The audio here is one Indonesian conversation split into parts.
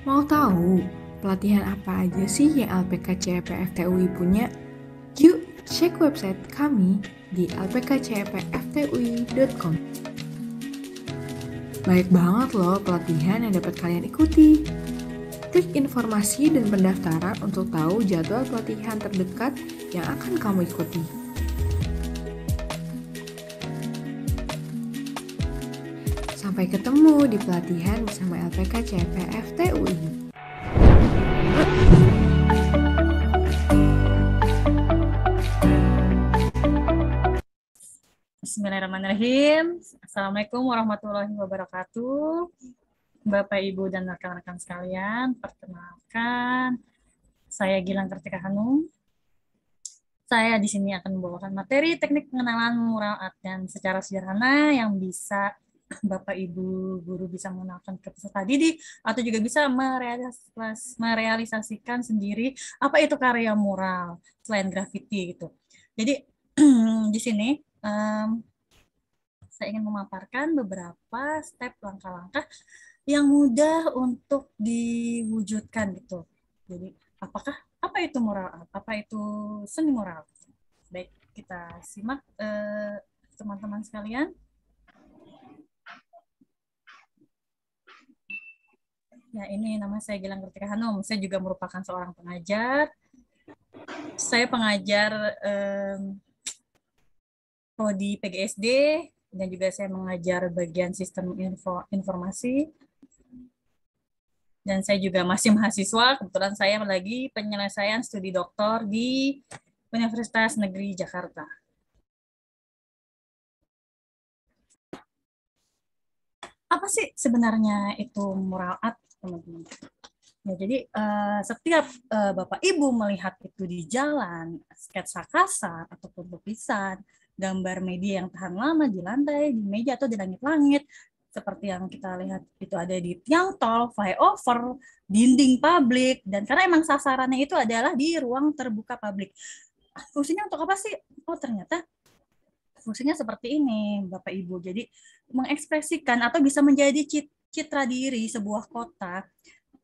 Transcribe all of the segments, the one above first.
Mau tahu pelatihan apa aja sih yang LPK CEP FTUI punya? Yuk cek website kami di lpkcepftui.com. Baik banget loh pelatihan yang dapat kalian ikuti. Klik informasi dan pendaftaran untuk tahu jadwal pelatihan terdekat yang akan kamu ikuti. Sampai ketemu di pelatihan bersama LPK CEP FTUI. Bismillahirrahmanirrahim. Assalamualaikum warahmatullahi wabarakatuh. Bapak, Ibu, dan rekan-rekan sekalian, perkenalkan, saya Gilang Kartika Hanum. Saya di sini akan membawakan materi teknik pengenalan mural art dan secara sederhana yang bisa Bapak, Ibu, guru bisa mengenalkan ke peserta didik atau juga bisa merealisasikan sendiri apa itu karya mural selain graffiti gitu. Jadi di sini saya ingin memaparkan beberapa step langkah-langkah yang mudah untuk diwujudkan gitu. Jadi, apa itu moral art? Apa itu seni moral? Baik, kita simak teman-teman sekalian. Ya, ini nama saya Gilang Kartika Hanum. Saya juga merupakan seorang pengajar. Saya pengajar prodi PGSD dan juga saya mengajar bagian sistem informasi. Dan saya juga masih mahasiswa, kebetulan saya lagi penyelesaian studi doktor di Universitas Negeri Jakarta. Apa sih sebenarnya itu mural art, teman-teman? Ya, jadi setiap Bapak Ibu melihat itu di jalan, sketsa kasar ataupun lukisan, gambar media yang tahan lama di lantai, di meja atau di langit-langit, seperti yang kita lihat itu ada di tiang tol, flyover, dinding publik, dan karena emang sasarannya itu adalah di ruang terbuka publik. Fungsinya untuk apa sih? Oh, ternyata fungsinya seperti ini, Bapak Ibu. Jadi mengekspresikan atau bisa menjadi citra diri sebuah kota.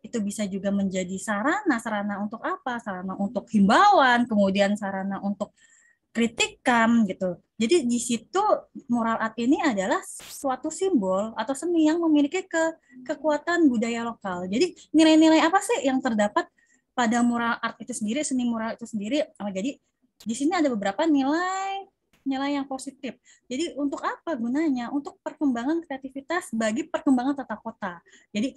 Itu bisa juga menjadi sarana untuk apa? Sarana untuk himbauan, kemudian sarana untuk kritikan gitu. Jadi di situ moral art ini adalah suatu simbol atau seni yang memiliki kekuatan budaya lokal. Jadi nilai-nilai apa sih yang terdapat pada moral art itu sendiri, seni moral itu sendiri? Jadi di sini ada beberapa nilai yang positif. Jadi untuk apa gunanya? Untuk perkembangan kreativitas bagi perkembangan tata kota. Jadi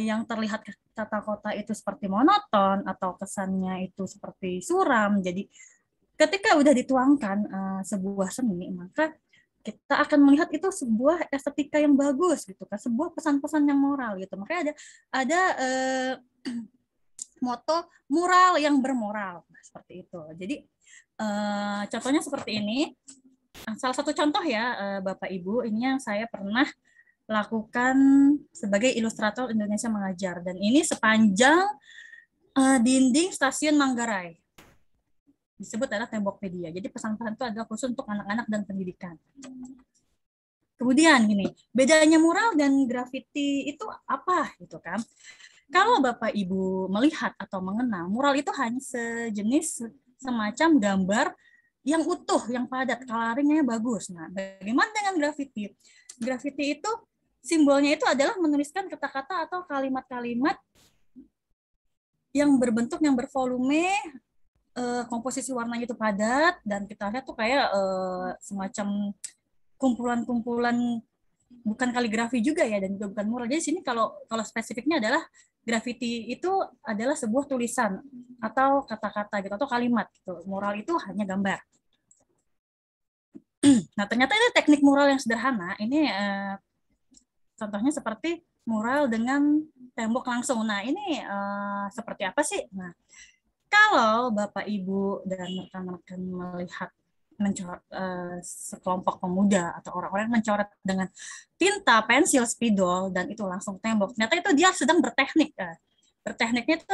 yang terlihat tata kota itu seperti monoton atau kesannya itu seperti suram. Jadi ketika udah dituangkan sebuah seni, maka kita akan melihat itu sebuah estetika yang bagus gitu kan, sebuah pesan-pesan yang moral gitu. Makanya ada moto mural yang bermoral, nah, seperti itu. Jadi contohnya seperti ini. Salah satu contoh ya Bapak Ibu, ini yang saya pernah lakukan sebagai ilustrator Indonesia Mengajar, dan ini sepanjang dinding stasiun Manggarai disebut adalah tembok media. Jadi pesan-pesan itu adalah khusus untuk anak-anak dan pendidikan. Kemudian gini, bedanya mural dan graffiti itu apa gitu kan? Kalau Bapak Ibu melihat atau mengenal, mural itu hanya sejenis semacam gambar yang utuh, yang padat, coloringnya bagus. Nah, bagaimana dengan graffiti? Graffiti itu simbolnya itu adalah menuliskan kata-kata atau kalimat-kalimat yang berbentuk, yang bervolume, komposisi warnanya itu padat, dan kita lihat tuh kayak semacam kumpulan-kumpulan, bukan kaligrafi juga ya, dan juga bukan mural. Jadi sini kalau kalau spesifiknya adalah graffiti itu adalah sebuah tulisan atau kata-kata gitu atau kalimat gitu. Mural itu hanya gambar. Nah, ternyata ini teknik mural yang sederhana. Ini contohnya seperti mural dengan tembok langsung. Nah, ini seperti apa sih? Nah, kalau Bapak Ibu dan rekan-rekan melihat mencoret sekelompok pemuda atau orang-orang yang mencoret dengan tinta, pensil, spidol, dan itu langsung tembok, ternyata itu dia sedang berteknik. Bertekniknya itu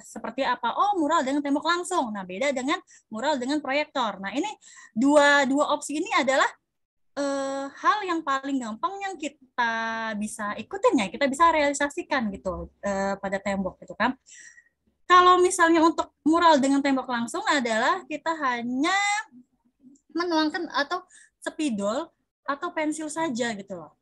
seperti apa? Oh, mural dengan tembok langsung. Nah, beda dengan mural dengan proyektor. Nah, ini dua opsi ini adalah hal yang paling gampang yang kita bisa ikutin ya, kita bisa realisasikan gitu pada tembok gitu kan. Kalau misalnya untuk mural dengan tembok langsung adalah kita hanya menuangkan atau spidol atau pensil saja gitu loh.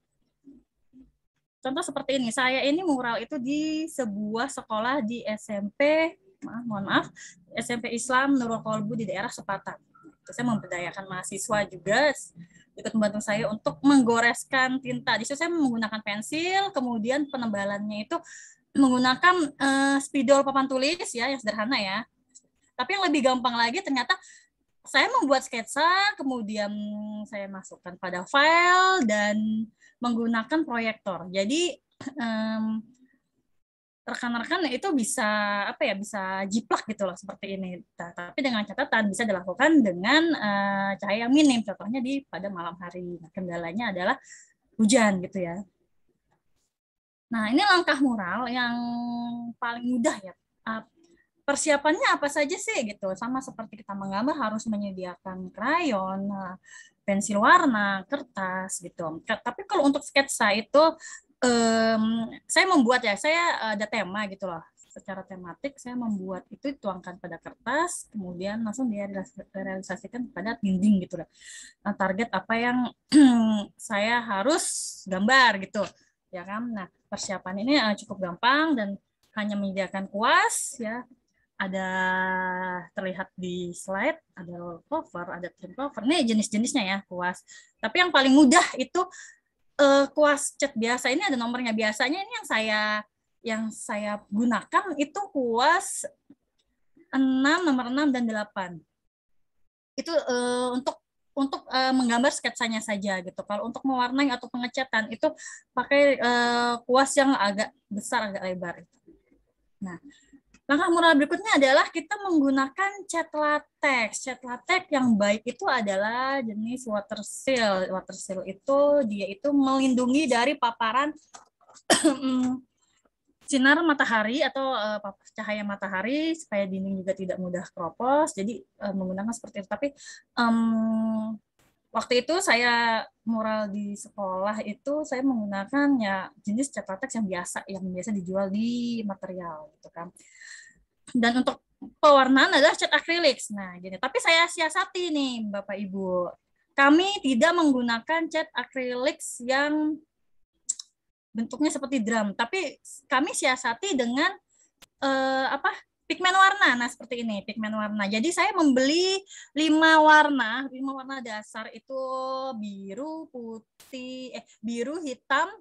Contoh seperti ini, saya ini mural itu di sebuah sekolah di SMP, mohon maaf, SMP Islam Nurul Kolbu di daerah Sepatan. Saya memberdayakan mahasiswa juga, ikut membantu saya untuk menggoreskan tinta. Di situ saya menggunakan pensil, kemudian penebalannya itu menggunakan spidol papan tulis ya, yang sederhana ya. Tapi yang lebih gampang lagi ternyata saya membuat sketsa, kemudian saya masukkan pada file dan menggunakan proyektor. Jadi rekan-rekan itu bisa apa ya, bisa jiplak gitu loh seperti ini. Tapi dengan catatan bisa dilakukan dengan cahaya yang minim, contohnya pada malam hari. Nah, kendalanya adalah hujan gitu ya. Nah, ini langkah mural yang paling mudah ya. Persiapannya apa saja sih gitu? Sama seperti kita menggambar harus menyediakan krayon, pensil warna, kertas gitu. Tapi kalau untuk sketsa itu saya membuat ya, saya ada tema gitu loh. Secara tematik saya membuat itu dituangkan pada kertas, kemudian langsung dia realisasikan pada dinding gitu loh. Nah, target apa yang saya harus gambar gitu, ya kan? Nah, persiapan ini cukup gampang dan hanya menyediakan kuas ya. Ada terlihat di slide, ada roll cover, ada trim cover. Ini jenis-jenisnya ya kuas. Tapi yang paling mudah itu kuas cat biasa. Ini ada nomornya. Biasanya ini yang saya gunakan itu kuas 6, nomor 6 dan 8. Itu untuk menggambar sketsanya saja gitu. Kalau untuk mewarnai atau pengecatan itu pakai kuas yang agak besar, agak lebar. Nah, langkah mural berikutnya adalah kita menggunakan cat latex. Cat latex yang baik itu adalah jenis water seal. Water seal itu dia itu melindungi dari paparan sinar matahari atau cahaya matahari supaya dinding juga tidak mudah keropos. Jadi menggunakan seperti itu. Tapi waktu itu saya mural di sekolah itu saya menggunakan ya jenis cat latex yang biasa dijual di material gitu kan. Dan untuk pewarnaan adalah cat akrilik. Nah, gini. Tapi saya siasati nih, Bapak Ibu. Kami tidak menggunakan cat akrilik yang bentuknya seperti drum, tapi kami siasati dengan pigmen warna. Nah, seperti ini, pigmen warna. Jadi saya membeli 5 warna dasar itu biru, putih, biru, hitam,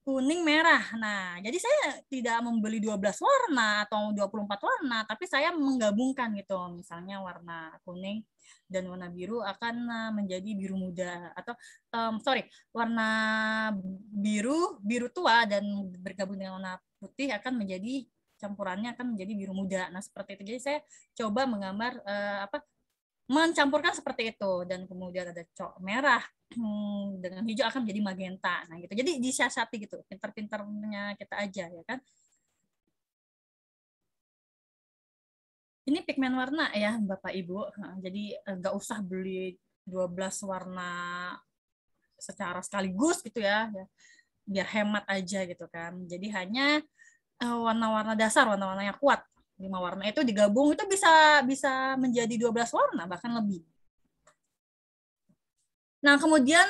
kuning, merah. Nah, jadi saya tidak membeli 12 warna atau 24 warna, tapi saya menggabungkan gitu. Misalnya warna kuning dan warna biru akan menjadi biru muda. Atau, warna biru tua dan bergabung dengan warna putih akan menjadi, campurannya akan menjadi biru muda. Nah, seperti itu. Jadi saya coba menggambar mencampurkan seperti itu, dan kemudian ada cok merah dengan hijau akan menjadi magenta. Nah, gitu. Jadi disiasati gitu, pintar-pintarnya kita aja ya kan. Ini pigmen warna ya Bapak Ibu. Jadi nggak usah beli 12 warna secara sekaligus gitu ya. Biar hemat aja gitu kan. Jadi hanya warna-warna dasar, warna-warna yang kuat. 5 warna itu digabung itu bisa menjadi 12 warna bahkan lebih. Nah, kemudian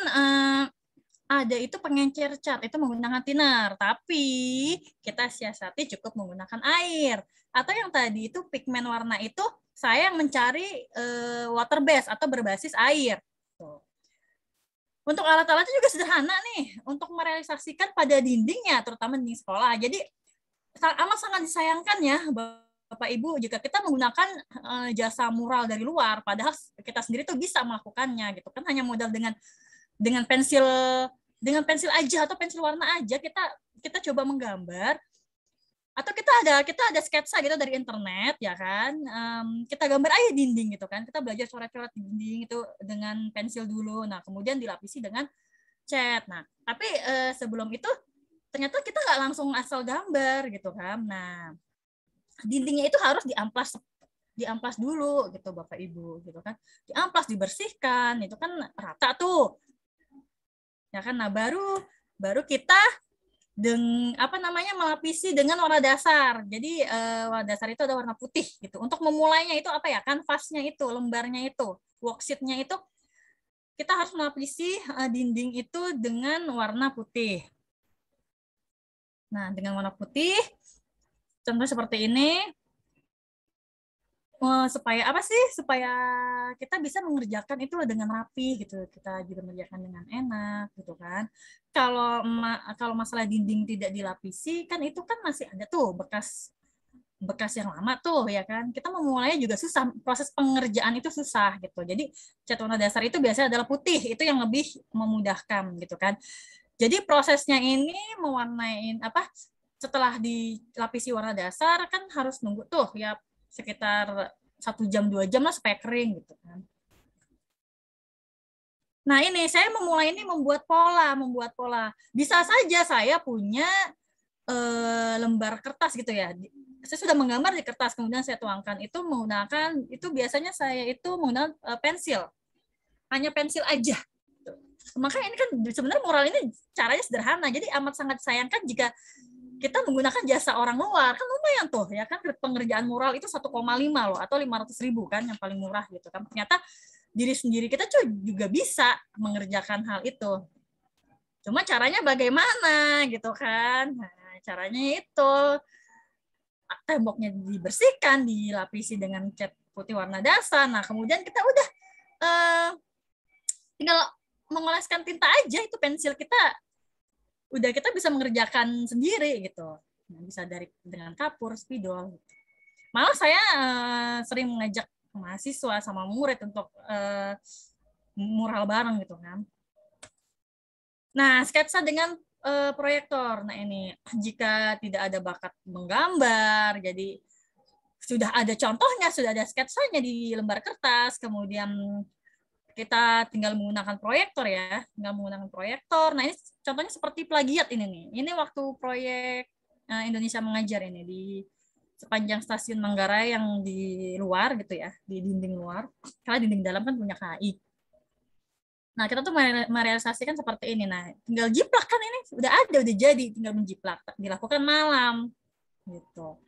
ada itu pengencer cat, itu menggunakan thinner, tapi kita siasati cukup menggunakan air. Atau yang tadi itu pigmen warna itu saya yang mencari water base atau berbasis air. Untuk alat-alatnya juga sederhana nih, untuk merealisasikan pada dindingnya, terutama di sekolah. Jadi amat sangat disayangkan ya Bapak Ibu jika kita menggunakan jasa mural dari luar, padahal kita sendiri tuh bisa melakukannya gitu kan, hanya modal dengan pensil aja atau pensil warna aja kita coba menggambar, atau kita ada sketsa gitu dari internet ya kan, kita gambar aja dinding gitu kan, kita belajar coret-coret di dinding itu dengan pensil dulu, nah kemudian dilapisi dengan cat. Nah tapi sebelum itu ternyata kita nggak langsung asal gambar gitu kan. Nah, dindingnya itu harus diamplas dulu gitu Bapak Ibu gitu kan. Diamplas, dibersihkan, itu kan rata tuh. ya kan. Nah, baru kita melapisi dengan warna dasar. Jadi warna dasar itu ada warna putih gitu. Untuk memulainya itu apa ya? Kanvasnya itu, lembarnya itu, worksheet-nya itu kita harus melapisi dinding itu dengan warna putih. Nah, dengan warna putih, contoh seperti ini, supaya apa sih? Supaya kita bisa mengerjakan itu dengan rapi gitu. Kita juga mengerjakan dengan enak gitu kan. Kalau masalah dinding tidak dilapisi kan itu kan masih ada tuh bekas yang lama tuh ya kan. Kita memulainya juga susah, proses pengerjaan itu susah gitu. Jadi cat warna dasar itu biasanya adalah putih, itu yang lebih memudahkan gitu kan. Jadi prosesnya ini mewarnain apa, setelah dilapisi warna dasar kan harus nunggu tuh ya sekitar 1 jam 2 jam lah supaya kering gitu kan. Nah ini saya memulai ini membuat pola. Bisa saja saya punya lembar kertas gitu ya. Saya sudah menggambar di kertas, kemudian saya tuangkan itu menggunakan, itu biasanya saya itu menggunakan pensil, hanya pensil aja. Makanya ini kan sebenarnya mural ini caranya sederhana, jadi amat sangat sayangkan jika kita menggunakan jasa orang luar, kan lumayan tuh ya kan, pengerjaan mural itu 1,5 loh atau 500.000 kan yang paling murah gitu kan. Ternyata diri sendiri kita juga bisa mengerjakan hal itu. Cuma caranya bagaimana gitu kan. Nah, caranya itu temboknya dibersihkan, dilapisi dengan cat putih warna dasar. Nah, kemudian kita udah tinggal mengoleskan tinta aja, itu pensil kita udah kita bisa mengerjakan sendiri gitu. Nah, bisa dengan kapur, spidol. Malah saya sering mengajak mahasiswa sama murid untuk mural bareng gitu kan. Nah, sketsa dengan proyektor. Nah, ini jika tidak ada bakat menggambar, jadi sudah ada contohnya, sudah ada sketsanya di lembar kertas, kemudian kita tinggal menggunakan proyektor ya, tinggal menggunakan proyektor. Nah, ini contohnya seperti plagiat ini nih. Ini waktu proyek Indonesia Mengajar ini di sepanjang stasiun Manggarai yang di luar gitu ya, di dinding luar. Karena dinding dalam kan punya KAI. Nah, kita tuh merealisasikan seperti ini. Nah, tinggal jiplak kan ini udah ada, udah jadi, tinggal menjiplak. Dilakukan malam gitu.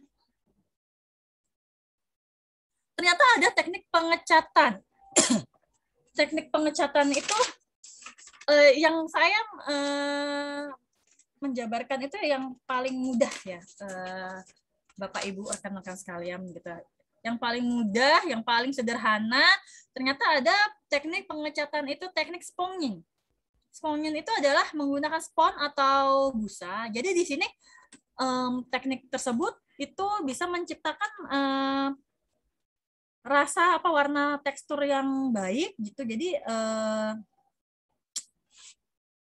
Ternyata ada teknik pengecatan. Teknik pengecatan itu yang saya menjabarkan itu yang paling mudah ya, Bapak Ibu rekan-rekan sekalian gitu. Yang paling mudah, yang paling sederhana, ternyata ada teknik pengecatan itu teknik sponging. Sponging itu adalah menggunakan spon atau busa. Jadi di sini teknik tersebut itu bisa menciptakan rasa apa, warna tekstur yang baik gitu. Jadi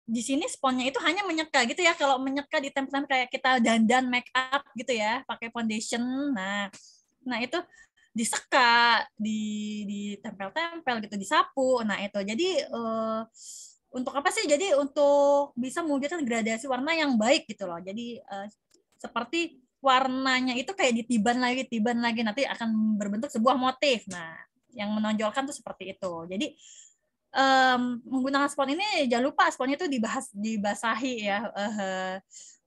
di sini sponnya itu hanya menyeka gitu ya. Kalau menyeka di tempel kayak kita dandan make up gitu ya, pakai foundation. Nah itu diseka, ditempel-tempel gitu, disapu. Nah itu jadi untuk apa sih? Jadi untuk bisa mewujudkan gradasi warna yang baik gitu loh. Jadi seperti warnanya itu kayak ditiban lagi, nanti akan berbentuk sebuah motif. Nah, yang menonjolkan tuh seperti itu. Jadi menggunakan spon ini jangan lupa sponnya itu dibasahi ya,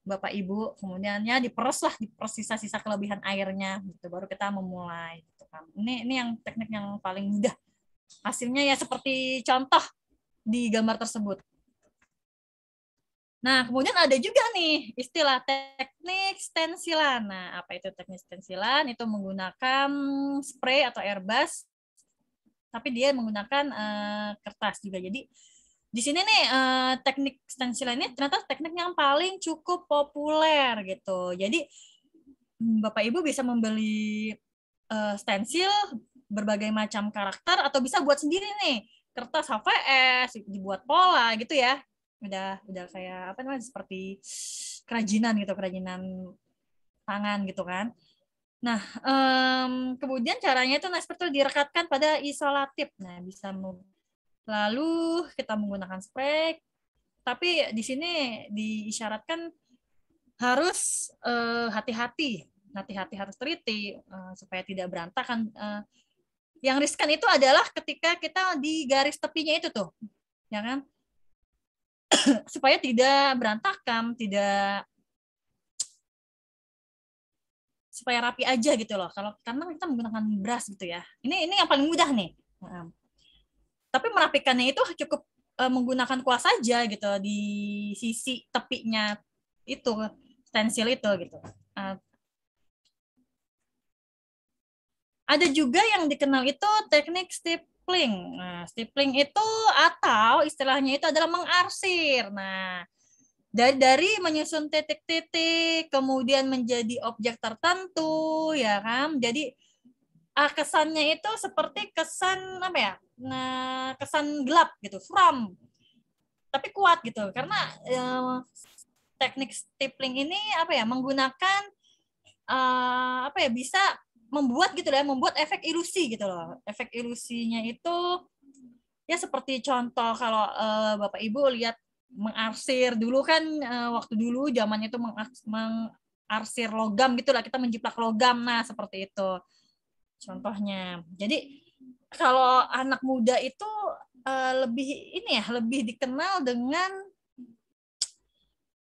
Bapak Ibu, kemudian ya diperes sisa-sisa kelebihan airnya gitu, baru kita memulai gitu kan. Ini yang teknik yang paling mudah. Hasilnya ya seperti contoh di gambar tersebut. Nah, kemudian ada juga nih istilah teknik stensilan. Nah, apa itu teknik stensilan? Itu menggunakan spray atau airbrush, tapi dia menggunakan kertas juga. Jadi di sini nih teknik stensilan ini ternyata teknik yang paling cukup populer gitu. Jadi Bapak Ibu bisa membeli stensil berbagai macam karakter atau bisa buat sendiri nih, kertas HVS dibuat pola gitu ya. Udah kayak apa namanya, seperti kerajinan gitu, kerajinan tangan gitu kan. Nah, kemudian caranya itu seperti direkatkan pada isolatif. Nah, bisa lalu kita menggunakan spray, tapi di sini diisyaratkan harus hati-hati, harus teliti supaya tidak berantakan. Yang riskan itu adalah ketika kita di garis tepinya itu tuh, ya kan? supaya tidak berantakan, tidak, supaya rapi aja gitu loh. Kalau karena kita menggunakan brush gitu ya. Ini yang paling mudah nih. Tapi merapikannya itu cukup menggunakan kuas saja gitu di sisi tepinya itu stensil itu gitu. Ada juga yang dikenal itu teknik stippling. Nah, stippling itu atau istilahnya itu adalah mengarsir. Nah, dari menyusun titik-titik kemudian menjadi objek tertentu ya kan. Jadi kesannya itu seperti kesan apa ya? Nah, kesan gelap gitu, suram. Tapi kuat gitu karena teknik stippling ini apa ya? Menggunakan apa ya? Bisa membuat gitu ya, membuat efek ilusi gitu loh. Efek ilusinya itu ya seperti contoh kalau Bapak Ibu lihat mengarsir dulu kan waktu dulu zamannya itu mengarsir logam gitulah, kita menjiplak logam, nah seperti itu contohnya. Jadi kalau anak muda itu lebih ini ya, lebih dikenal dengan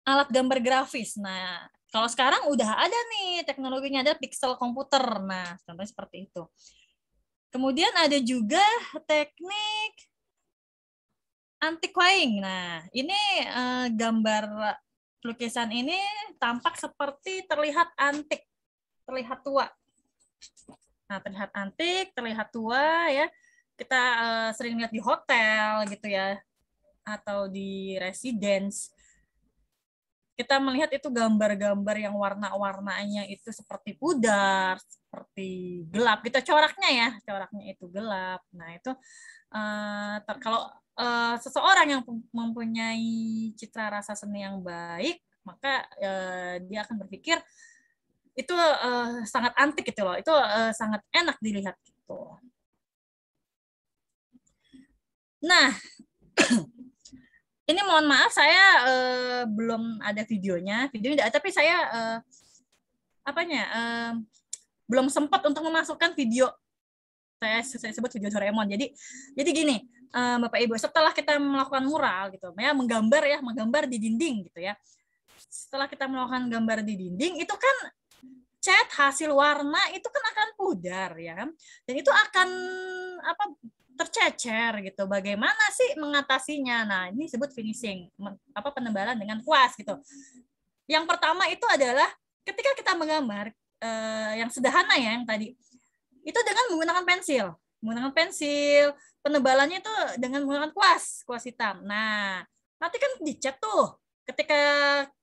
alat gambar grafis. Nah, kalau sekarang udah ada nih teknologinya, ada pixel komputer. Nah, contohnya seperti itu. Kemudian ada juga teknik antiquing. Nah, ini gambar lukisan ini tampak seperti terlihat antik, terlihat tua. Nah, terlihat antik, terlihat tua ya. Kita sering lihat di hotel gitu ya, atau di residence. Kita melihat itu gambar-gambar yang warna-warnanya itu seperti pudar, seperti gelap gitu, coraknya itu gelap. Nah, itu kalau seseorang yang mempunyai citra rasa seni yang baik, maka dia akan berpikir itu sangat antik gitu loh, itu sangat enak dilihat gitu. Nah, ini mohon maaf saya belum ada videonya tapi saya belum sempat untuk memasukkan video. Saya sebut video Doraemon. Jadi gini, Bapak Ibu, setelah kita melakukan mural gitu, ya menggambar di dinding gitu ya. Setelah kita melakukan gambar di dinding, itu kan cat hasil warna itu kan akan pudar ya kan. Dan itu akan tercecer gitu. Bagaimana sih mengatasinya? Nah, ini disebut finishing, penebalan dengan kuas gitu. Yang pertama itu adalah ketika kita menggambar yang sederhana ya, yang tadi itu dengan menggunakan pensil, penebalannya itu dengan menggunakan kuas hitam. Nah, nanti kan dicat tuh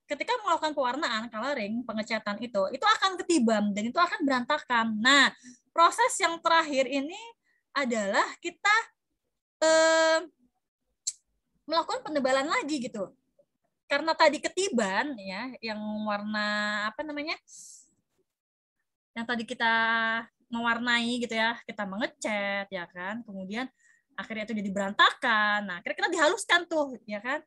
ketika melakukan pewarnaan, coloring, pengecatan itu akan ketibam dan itu akan berantakan. Nah, proses yang terakhir ini adalah kita melakukan penebalan lagi gitu. Karena tadi ketiban ya, yang warna yang tadi kita mewarnai gitu ya, kita mengecat ya kan, kemudian akhirnya itu jadi berantakan. Nah, akhirnya kita dihaluskan tuh ya kan.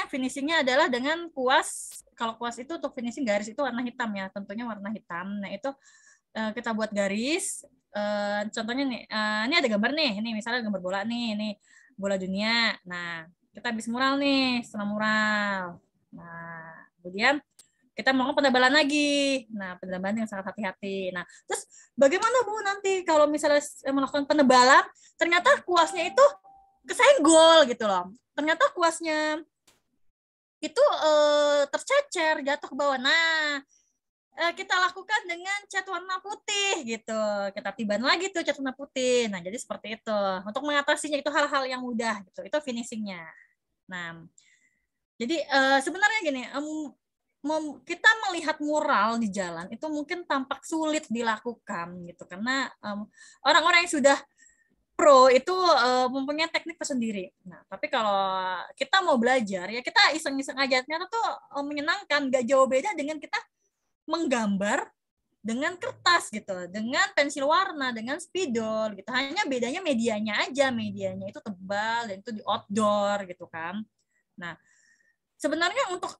Finishingnya adalah dengan kuas. Kalau kuas itu untuk finishing garis itu warna hitam ya, tentunya warna hitam. Nah, itu kita buat garis. Contohnya nih, ini ada gambar nih, ini misalnya gambar bola nih, ini bola dunia. Nah, kita habis mural nih, setelah mural. Nah, kemudian kita melakukan penebalan lagi. Nah, penebalan yang sangat hati-hati. Nah, terus bagaimana Bu nanti kalau misalnya melakukan penebalan, ternyata kuasnya itu kesenggol gitu loh. Ternyata kuasnya itu tercecer, jatuh ke bawah. Nah, kita lakukan dengan cat warna putih gitu. Kita tiban lagi tuh cat warna putih. Nah, jadi seperti itu. Untuk mengatasinya itu hal-hal yang mudah gitu. Itu finishingnya. Nah, jadi sebenarnya gini, kita melihat mural di jalan itu mungkin tampak sulit dilakukan gitu karena orang-orang yang sudah pro itu mempunyai teknik tersendiri. Nah, tapi kalau kita mau belajar ya kita iseng-iseng aja, ternyata tuh menyenangkan, gak jauh beda dengan kita menggambar dengan kertas gitu, dengan pensil warna, dengan spidol gitu. Hanya bedanya medianya aja, medianya itu tebal dan itu di outdoor gitu kan. Nah, sebenarnya untuk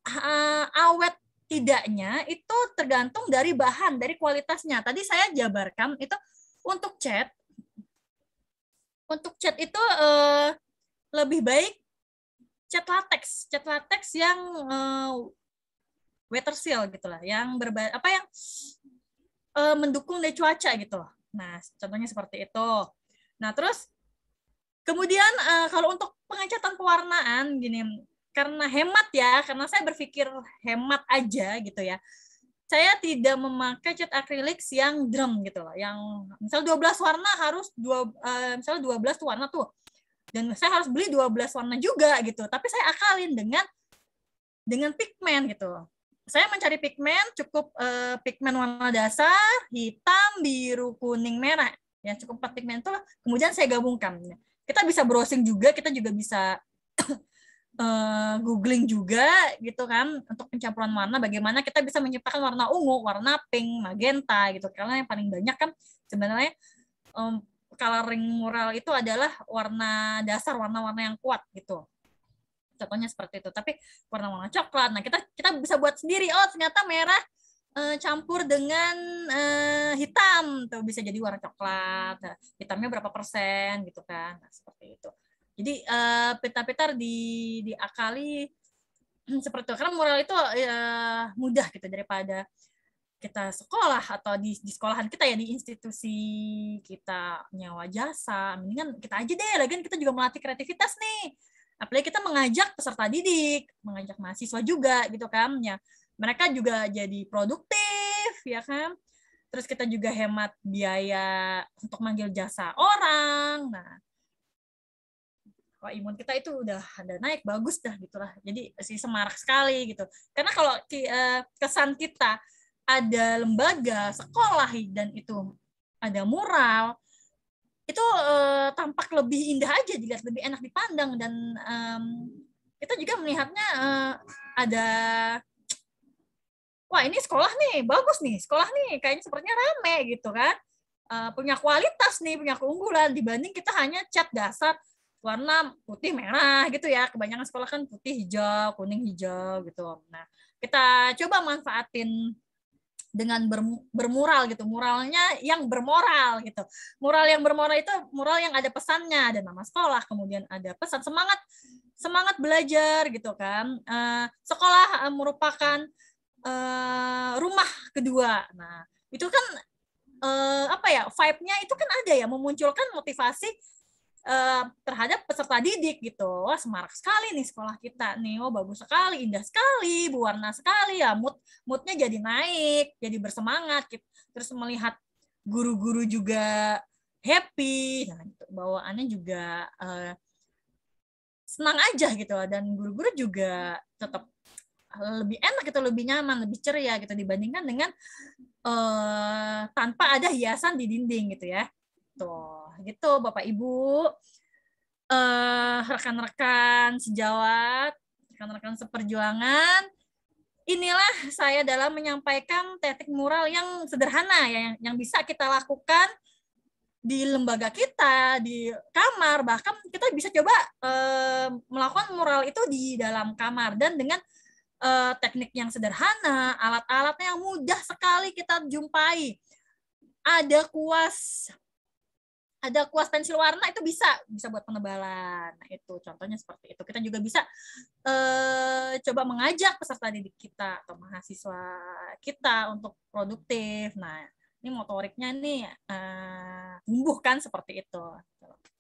awet tidaknya itu tergantung dari bahan, dari kualitasnya. Tadi saya jabarkan itu untuk cat itu lebih baik cat latex yang weather seal gitu lah, yang mendukung dari cuaca gitu loh. Nah, contohnya seperti itu. Nah, terus kemudian kalau untuk pengecatan pewarnaan gini, karena hemat ya, karena saya berpikir hemat aja gitu ya. Saya tidak memakai cat akrilik yang drum gitu loh, yang misal 12 warna harus misal 12 warna tuh. Dan saya harus beli 12 warna juga gitu. Tapi saya akalin dengan pigmen gitu. Saya mencari pigmen, cukup pigmen warna dasar, hitam, biru, kuning, merah. Ya, cukup 4 pigmen itu, kemudian saya gabungkan. Kita bisa browsing juga, kita juga bisa googling juga gitu kan, untuk pencampuran warna, bagaimana kita bisa menciptakan warna ungu, warna pink, magenta gitu. Karena yang paling banyak kan sebenarnya coloring mural itu adalah warna dasar, warna-warna yang kuat gitu. Contohnya seperti itu. Tapi warna-warna coklat, nah kita bisa buat sendiri. Oh, ternyata merah campur dengan hitam tuh bisa jadi warna coklat. Nah, hitamnya berapa persen gitu kan. Nah, seperti itu. Jadi pita-pita diakali seperti itu. Karena mural itu mudah gitu daripada kita sekolah atau di sekolahan kita ya, di institusi kita nyawa jasa, mendingan kita aja deh, lagian kita juga melatih kreativitas nih, apalagi kita mengajak peserta didik, mengajak mahasiswa juga gitu kan ya, mereka juga jadi produktif ya kan, terus kita juga hemat biaya untuk manggil jasa orang. Nah, kalau imun kita itu udah ada naik, bagus dah gitulah, jadi si semarak sekali gitu. Karena kalau kesan kita ada lembaga, sekolah, dan itu ada mural, itu tampak lebih indah aja dilihat, lebih enak dipandang, dan kita juga melihatnya ada, wah ini sekolah nih, bagus nih, sekolah nih, kayaknya sepertinya rame gitu kan, punya kualitas nih, punya keunggulan, dibanding kita hanya cat dasar warna putih merah gitu ya, kebanyakan sekolah kan putih hijau, kuning hijau gitu. Nah, kita coba manfaatin dengan bermural gitu, muralnya yang bermoral gitu. Mural yang bermoral itu mural yang ada pesannya, ada nama sekolah, kemudian ada pesan semangat belajar gitu kan. Sekolah merupakan rumah kedua. Nah, itu kan vibe-nya itu kan ada ya, memunculkan motivasi terhadap peserta didik gitu. Wah, semarak sekali nih sekolah kita nih. Oh, bagus sekali, indah sekali, berwarna sekali ya. Moodnya jadi naik, jadi bersemangat gitu. Terus melihat guru-guru juga happy. Nah, gitu. Bawaannya juga senang aja gitu, dan guru-guru juga tetap lebih enak gitu, lebih nyaman, lebih ceria gitu dibandingkan dengan tanpa ada hiasan di dinding gitu ya. Tuh, gitu Bapak Ibu, rekan-rekan sejawat, rekan-rekan seperjuangan. Inilah saya dalam menyampaikan teknik mural yang sederhana ya, yang bisa kita lakukan di lembaga kita, di kamar, bahkan kita bisa coba melakukan mural itu di dalam kamar, dan dengan teknik yang sederhana, alat-alatnya yang mudah sekali kita jumpai. Ada kuas pensil warna, itu bisa buat penebalan. Nah, itu contohnya seperti itu. Kita juga bisa coba mengajak peserta didik kita atau mahasiswa kita untuk produktif. Nah, ini motoriknya nih tumbuh kan seperti itu.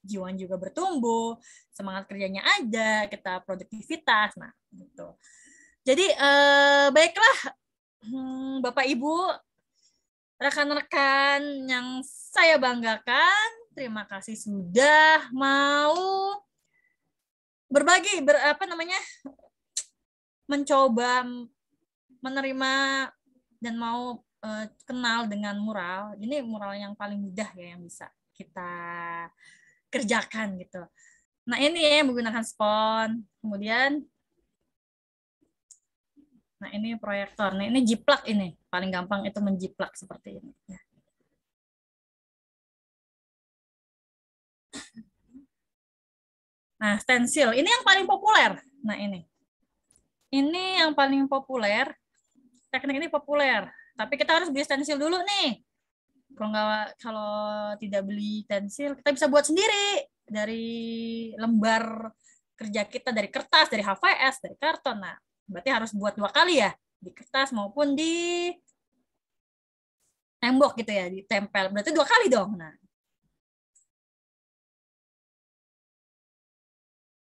Jiwa juga bertumbuh, semangat kerjanya ada, kita produktivitas. Nah, gitu. Jadi baiklah Bapak Ibu, rekan-rekan yang saya banggakan, terima kasih sudah mau berbagi, mencoba menerima dan mau kenal dengan mural. Ini mural yang paling mudah ya yang bisa kita kerjakan gitu. Nah, ini ya menggunakan spons. Kemudian nah, ini proyektor. Nah, ini jiplak ini. Paling gampang itu menjiplak seperti ini. Nah, stensil. Ini yang paling populer. Nah, ini. Ini yang paling populer. Teknik ini populer. Tapi kita harus beli stensil dulu nih. Kalau tidak beli stensil, kita bisa buat sendiri. lembar kerja kita, dari kertas, dari HVS, dari karton. Nah, berarti harus buat 2 kali ya, di kertas maupun di tembok gitu ya, ditempel. Berarti 2 kali dong.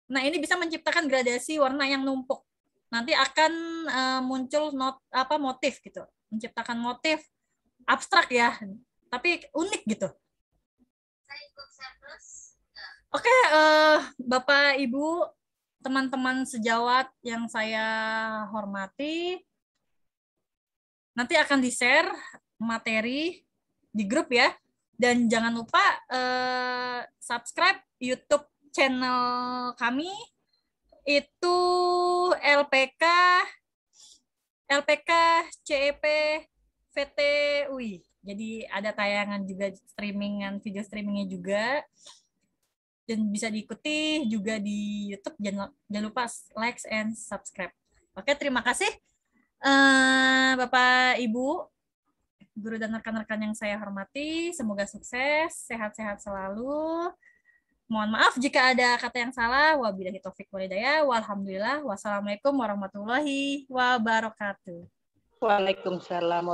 Nah, ini bisa menciptakan gradasi warna yang numpuk. Nanti akan muncul motif gitu. Menciptakan motif abstrak ya, tapi unik gitu. Oke, Bapak, Ibu, teman-teman sejawat yang saya hormati, nanti akan di-share materi di grup ya. Dan jangan lupa subscribe YouTube channel kami, itu LPK CEP VT UI. Jadi ada tayangan juga, video streamingnya juga, dan bisa diikuti juga di YouTube. Jangan lupa like and subscribe. Oke, terima kasih Bapak, Ibu, guru dan rekan-rekan yang saya hormati. Semoga sukses, sehat-sehat selalu. Mohon maaf jika ada kata yang salah. Wabillahi taufik walhidayah. Walhamdulillah. Wassalamualaikum warahmatullahi wabarakatuh. Waalaikumsalam warahmatullahi